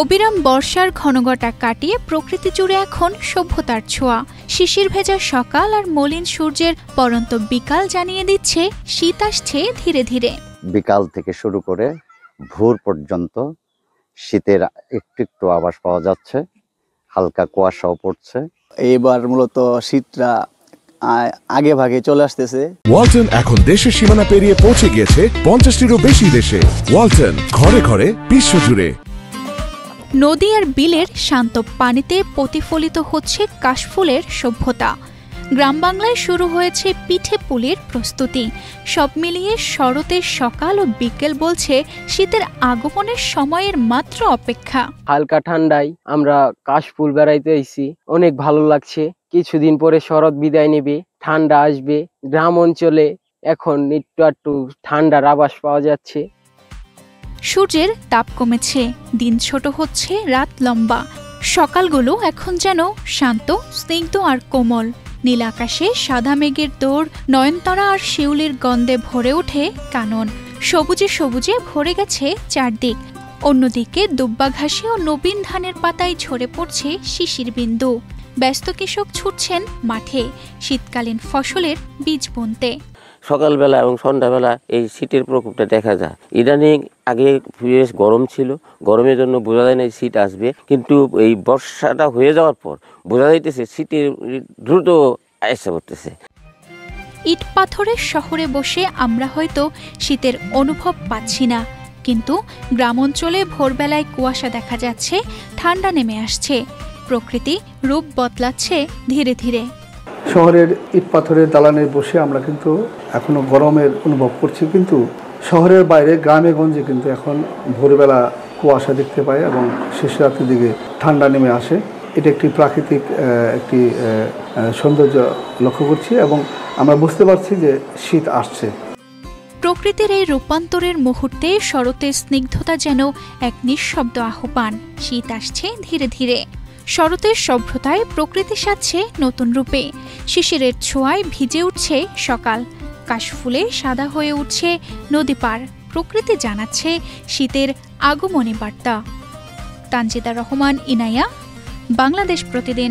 অবিরাম বর্ষার ঘনঘটা কাটিয়ে প্রকৃতি জুড়ে এখন সভ্যতার ছোঁয়া। শিশির ভেজা সকাল আর মলিন সূর্যের পরন্ত বিকাল জানিয়ে দিচ্ছে শীত আসছে ধীরে ধীরে। বিকাল থেকে শুরু করে ভোর পর্যন্ত শীতের একটু একটু আভাস পাওয়া যাচ্ছে, হালকা কুয়াশাও পড়ছে। এবার মূলত শীতটা আগে ভাগে চলে আসতেছে। ওয়ালটন এখন দেশের সীমানা পেরিয়ে পৌঁছে গিয়েছে 50টিরও বেশি দেশে। ওয়ালটন, ঘরে ঘরে বিশ্বজুড়ে। নদী আর বিলের শান্ত পানিতে প্রতিফলিত হচ্ছে কাশফুলের সভ্যতা। গ্রাম বাংলায় শুরু হয়েছে পিঠে পুলির প্রস্তুতি। সব মিলিয়ে শরতের সকাল ও বিকেল বলছে শীতের আগমনের সময়ের মাত্র অপেক্ষা। হালকা ঠান্ডায় আমরা কাশফুল বেড়াইতে আইছি, অনেক ভালো লাগছে। কিছুদিন পরে শরৎ বিদায় নেবে, ঠান্ডা আসবে। গ্রাম অঞ্চলে এখন একটু ঠান্ডার আভাস পাওয়া যাচ্ছে। সূর্যের তাপ কমেছে, দিন ছোট হচ্ছে, রাত লম্বা। সকালগুলো এখন যেন শান্ত, স্নিগ্ধ আর কোমল। নীল আকাশে সাদা মেঘের দৌড়, নয়নতারা আর শিউলির গন্ধে ভরে ওঠে কানন। সবুজে সবুজে ভরে গেছে চারদিক। অন্যদিকে দুব্বা ঘাসে ও নবীন ধানের পাতায় ঝরে পড়ছে শিশির বিন্দু। ব্যস্ত কৃষক ছুটছেন মাঠে শীতকালীন ফসলের বীজ বুনতে। সকালবেলা এবং সন্ধ্যাবেলা এই শীতের প্রকোপটা দেখা যায়। ইদানিং আগে বেশ গরম ছিল, গরমের জন্য বোঝা যায় না শীত আসবে, কিন্তু এই বর্ষাটা হয়ে যাওয়ার পর বোঝা যাইতেছে শীতের দ্রুত আসা করতেছে। ইট পাথরের শহরে বসে আমরা হয়তো শীতের অনুভব পাচ্ছি না, কিন্তু গ্রাম অঞ্চলে ভোরবেলায় কুয়াশা দেখা যাচ্ছে, ঠান্ডা নেমে আসছে, প্রকৃতি রূপ বদলাচ্ছে ধীরে ধীরে। শহরের ইট পাথরের দালানে বসে আমরা কিন্তু এখনো গরমের অনুভব করছি, কিন্তু শহরের বাইরে গ্রামে গঞ্জে কিন্তু এখন ভোরবেলা কুয়াশা দেখতে পাই এবং শেষ রাতের দিকে ঠান্ডা নেমে আসে। এটা একটি প্রাকৃতিক একটি সৌন্দর্য লক্ষ্য করছি এবং আমরা বুঝতে পারছি যে শীত আসছে। প্রকৃতির এই রূপান্তরের মুহূর্তে শরতের স্নিগ্ধতা যেন এক নিঃশব্দ আহ্বান। শীত আসছে ধীরে ধীরে। শরতের সভ্যতায় প্রকৃতি সাজছে নতুন রূপে। শিশিরের ছোঁয়ায় ভিজে উঠছে সকাল, কাশফুলে সাদা হয়ে উঠছে নদী পার। প্রকৃতি জানাচ্ছে শীতের আগমনী বার্তা। তানজিদা রহমান, ইনায়া, বাংলাদেশ প্রতিদিন।